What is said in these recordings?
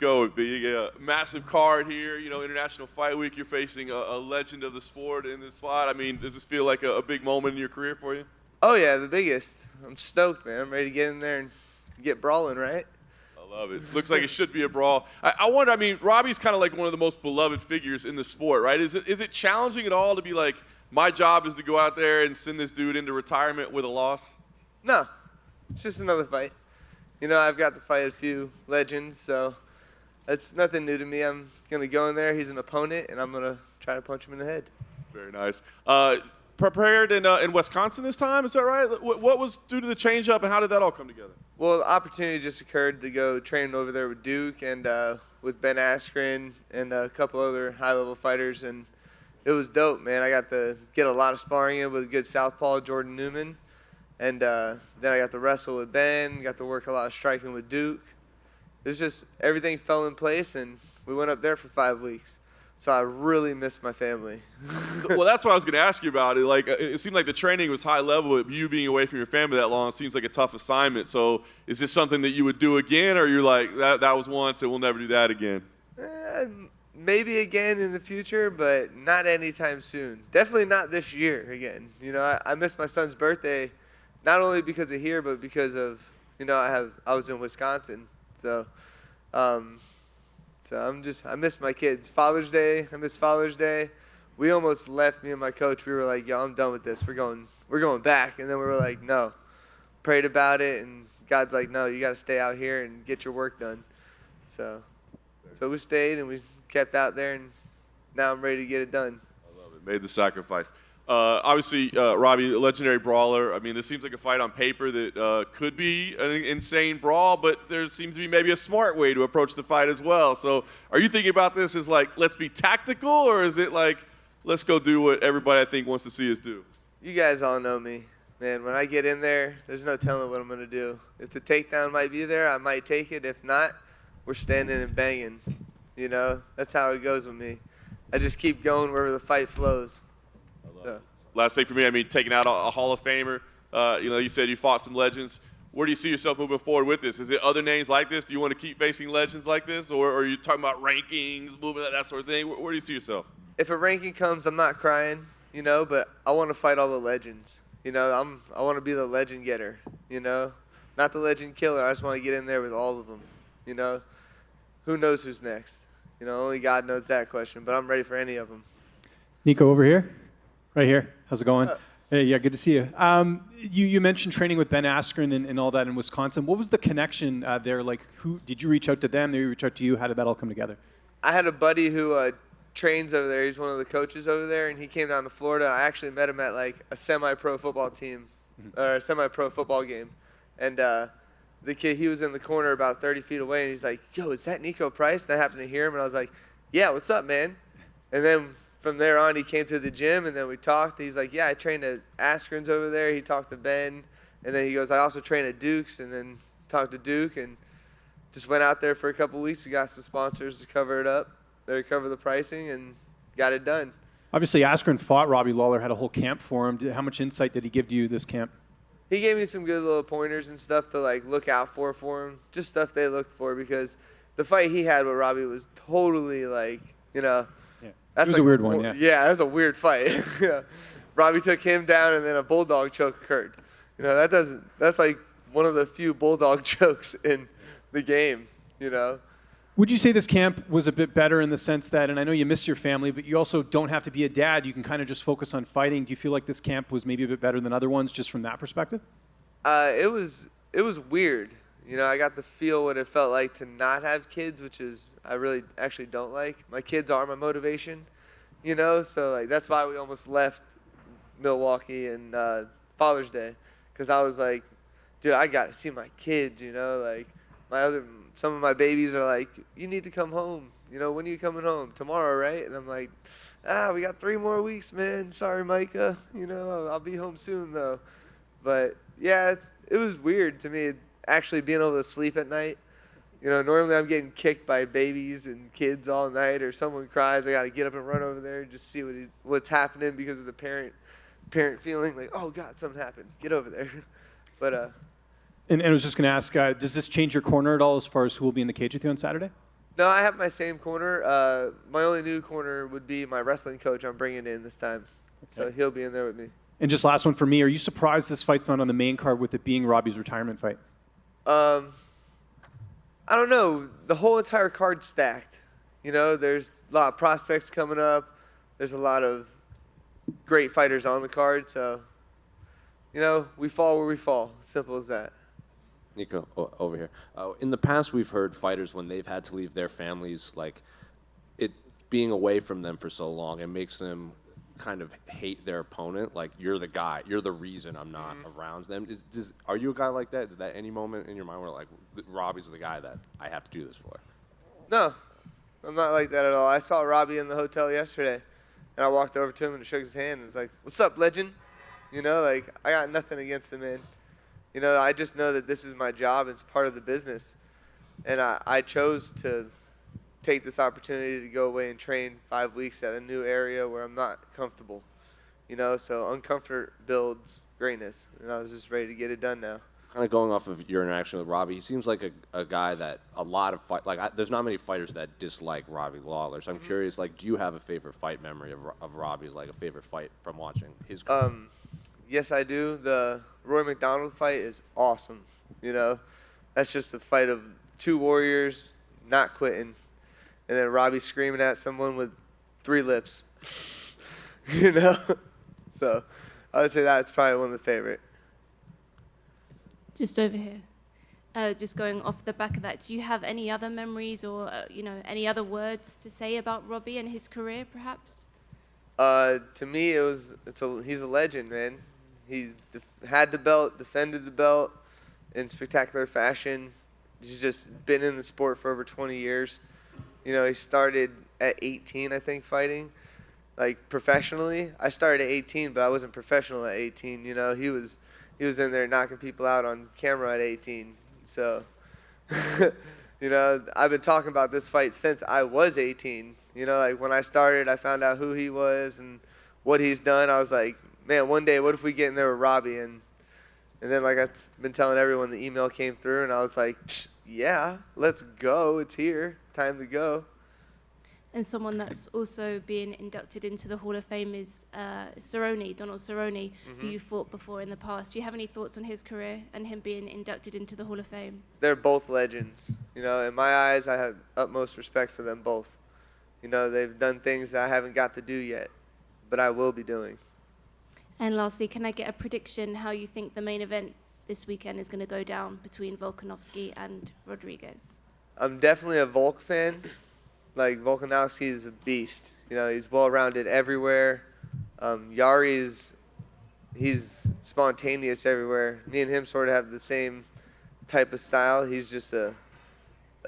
go with being a massive card here, International Fight Week. You're facing a legend of the sport in this spot. I mean, does this feel like a big moment in your career for you? Oh, yeah, the biggest. I'm stoked, man. I'm ready to get in there and get brawling, right? I love it. Looks like it should be a brawl. I wonder, Robbie's kind of like one of the most beloved figures in the sport, right? Is it challenging at all to be like, my job is to go out there and send this dude into retirement with a loss? No, it's just another fight. I've got to fight a few legends, so that's nothing new to me. I'm going to go in there. He's an opponent, and I'm going to try to punch him in the head. Very nice. Prepared in Wisconsin this time, is that right? What was due to the change-up, and how did that all come together? Well, the opportunity just occurred to go train over there with Duke and with Ben Askren and a couple other high-level fighters, and it was dope, man. I got to get a lot of sparring in with a good southpaw, Jordan Newman, and then I got to wrestle with Ben, got to work a lot of striking with Duke. It was just everything fell in place, and we went up there for 5 weeks. So I really miss my family. Well, that's what I was going to ask you about. It seemed like the training was high level. You being away from your family that long seems like a tough assignment. So is this something that you would do again, or you're like, that was once and we'll never do that again? Maybe again in the future, but not anytime soon. Definitely not this year again. I missed my son's birthday, not only because of here, but because of, I was in Wisconsin. So I miss my kids. Father's Day, I miss Father's Day. We almost left, me and my coach. We were like, yo, I'm done with this. We're going back. And then we were like, no. Prayed about it, and God's like, no, you got to stay out here and get your work done. So we stayed, and we kept out there, and now I'm ready to get it done. I love it. Made the sacrifice. Obviously, Robbie, a legendary brawler. This seems like a fight on paper that could be an insane brawl, but there seems to be maybe a smart way to approach the fight as well. So are you thinking about this as like, let's be tactical, or is it like, let's go do what everybody I think wants to see us do? You guys all know me. Man, when I get in there, there's no telling what I'm going to do. If the takedown might be there, I might take it. If not, we're standing and banging. That's how it goes with me. I just keep going wherever the fight flows. Last thing for me, taking out a Hall of Famer. You said you fought some legends. Where do you see yourself moving forward with this? Is it other names like this? Do you want to keep facing legends like this? Or are you talking about rankings, moving that sort of thing? Where do you see yourself? If a ranking comes, I'm not crying, but I want to fight all the legends. I want to be the legend getter, not the legend killer. I just want to get in there with all of them, Who knows who's next? Only God knows that question, but I'm ready for any of them. Niko, over here. Right here. How's it going? Hey, yeah, good to see you. You mentioned training with Ben Askren and all that in Wisconsin. What was the connection there? Like, who did you reach out to them? Did they reach out to you? How did that all come together? I had a buddy who trains over there. He's one of the coaches over there, and he came down to Florida. I actually met him at like a semi-pro football team, or a semi-pro football game, and the kid, he was in the corner about 30 feet away, and he's like, "Yo, is that Niko Price?" And I happened to hear him, and I was like, "Yeah, what's up, man?" And then from there on, he came to the gym, and then we talked. He's like, yeah, I trained at Askren's over there. He talked to Ben, and then he goes, I also train at Duke's, and then talked to Duke, and just went out there for a couple weeks. We got some sponsors to cover it up. They cover the pricing, and got it done. Obviously, Askren fought Robbie Lawler, had a whole camp for him. How much insight did he give to you this camp? He gave me some good little pointers and stuff to like look out for him, just stuff they looked for, because the fight he had with Robbie was totally like, That's like a weird one, yeah. Yeah, that was a weird fight. Robbie took him down, and then a bulldog choke occurred. That's like one of the few bulldog chokes in the game, Would you say this camp was a bit better in the sense that, and I know you miss your family, but you also don't have to be a dad. You can kind of just focus on fighting. Do you feel like this camp was maybe a bit better than other ones just from that perspective? It was weird. I got to feel what it felt like to not have kids, which is I really actually don't like. My kids are my motivation, so like that's why we almost left Milwaukee and Father's Day, because I was like, dude, I got to see my kids, like some of my babies are like, you need to come home, when are you coming home? Tomorrow, right? And I'm like, we got 3 more weeks, man. Sorry, Micah, I'll be home soon though. But yeah, it was weird to me. Actually being able to sleep at night. Normally I'm getting kicked by babies and kids all night, or someone cries, I got to get up and run over there and just see what's happening because of the parent feeling like, oh God, something happened. Get over there. But And I was just going to ask, does this change your corner at all as far as who will be in the cage with you on Saturday? No, I have my same corner. My only new corner would be my wrestling coach I'm bringing in this time. So he'll be in there with me. And just last one for me. Are you surprised this fight's not on the main card with it being Robbie's retirement fight? I don't know. The whole entire card's stacked. You know, there's a lot of prospects coming up. There's a lot of great fighters on the card. So, you know, we fall where we fall. Simple as that. Niko, over here. In the past, we've heard fighters when they've had to leave their families, like it being away from them for so long, it makes them kind of hate their opponent. Like, you're the guy, you're the reason I'm not around them. Are you a guy like that? Is that any moment in your mind where like Robbie's the guy that I have to do this for? No, I'm not like that at all. I saw Robbie in the hotel yesterday, and I walked over to him and shook his hand and was like, "What's up, legend?" You know, like, I got nothing against him, man. You know, I just know that this is my job. It's part of the business. And I chose to take this opportunity to go away and train 5 weeks at a new area where I'm not comfortable. You know, so uncomfort builds greatness. And I was just ready to get it done now. Kind of going off of your interaction with Robbie, he seems like a guy that a lot of there's not many fighters that dislike Robbie Lawler. So I'm curious, like, do you have a favorite fight memory of Robbie's, like a favorite fight from watching his career? Yes, I do. The Roy McDonald fight is awesome. You know, that's just a fight of two warriors not quitting, and then Robbie screaming at someone with 3 lips. You know, so I would say that's probably one of the favorite. Just over here. Just going off the back of that, do you have any other memories or you know, any other words to say about Robbie and his career, perhaps? To me, he's a legend, man. He's had the belt, defended the belt in spectacular fashion. He's just been in the sport for over 20 years. You know, he started at 18, I think, fighting, like professionally. I started at 18, but I wasn't professional at 18. You know, he was in there knocking people out on camera at 18. So, you know, I've been talking about this fight since I was 18. You know, like when I started, I found out who he was and what he's done. I was like, man, one day, what if we get in there with Robbie? And then, like I've been telling everyone, the email came through, and I was like, yeah, let's go. It's here. Time to go. And someone that's also being inducted into the Hall of Fame is Donald Cerrone, who you fought before in the past. Do you have any thoughts on his career and him being inducted into the Hall of Fame? They're both legends. You know, in my eyes, I have utmost respect for them both. You know, they've done things that I haven't got to do yet, but I will be doing. And lastly, can I get a prediction how you think the main event this weekend is going to go down between Volkanovski and Rodriguez? I'm definitely a Volk fan. Like, Volkanovski is a beast. You know, he's well-rounded everywhere. Yair he's spontaneous everywhere. Me and him sort of have the same type of style. He's just a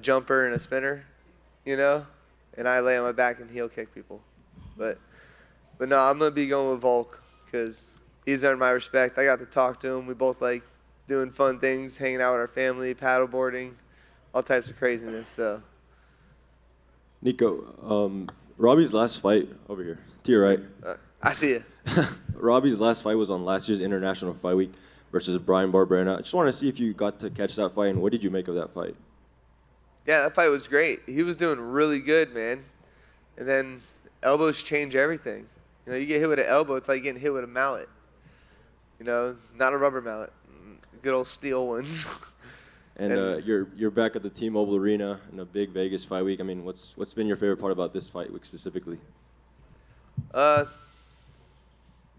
jumper and a spinner, you know? And I lay on my back and heel kick people. But no, I'm going to be going with Volk because he's earned my respect. I got to talk to him. We both like doing fun things, hanging out with our family, paddleboarding, all types of craziness. So, Niko, Robbie's last fight over here to your right. I see you. Robbie's last fight was on last year's International Fight Week versus Bryan Barberena. I just want to see if you got to catch that fight and what did you make of that fight? Yeah, that fight was great. He was doing really good, man. And then elbows change everything. You know, you get hit with an elbow, it's like getting hit with a mallet. You know, not a rubber mallet, good old steel one. And you're back at the T-Mobile Arena in a big Vegas fight week. I mean, what's been your favorite part about this fight week specifically?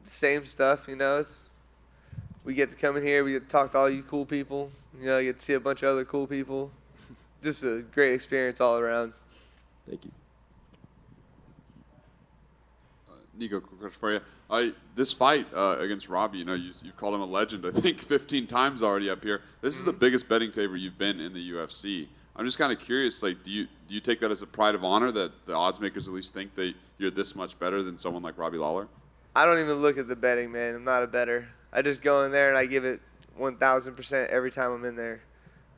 Same stuff, you know. We get to come in here, we get to talk to all you cool people. You know, you get to see a bunch of other cool people. Just a great experience all around. Thank you. Niko, quick question for you. This fight against Robbie, you know, you've called him a legend, I think, 15 times already up here. This is the biggest betting favorite you've been in the UFC. I'm just kind of curious, like, do you take that as a pride of honor that the odds makers at least think that you're this much better than someone like Robbie Lawler? I don't even look at the betting, man. I'm not a bettor. I just go in there and I give it 1,000% every time I'm in there.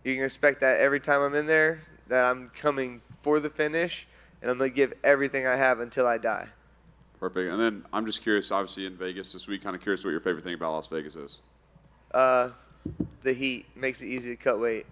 You can expect that every time I'm in there, that I'm coming for the finish, and I'm going to give everything I have until I die. Perfect. And then I'm just curious, obviously in Vegas this week, kind of curious what your favorite thing about Las Vegas is. The heat makes it easy to cut weight.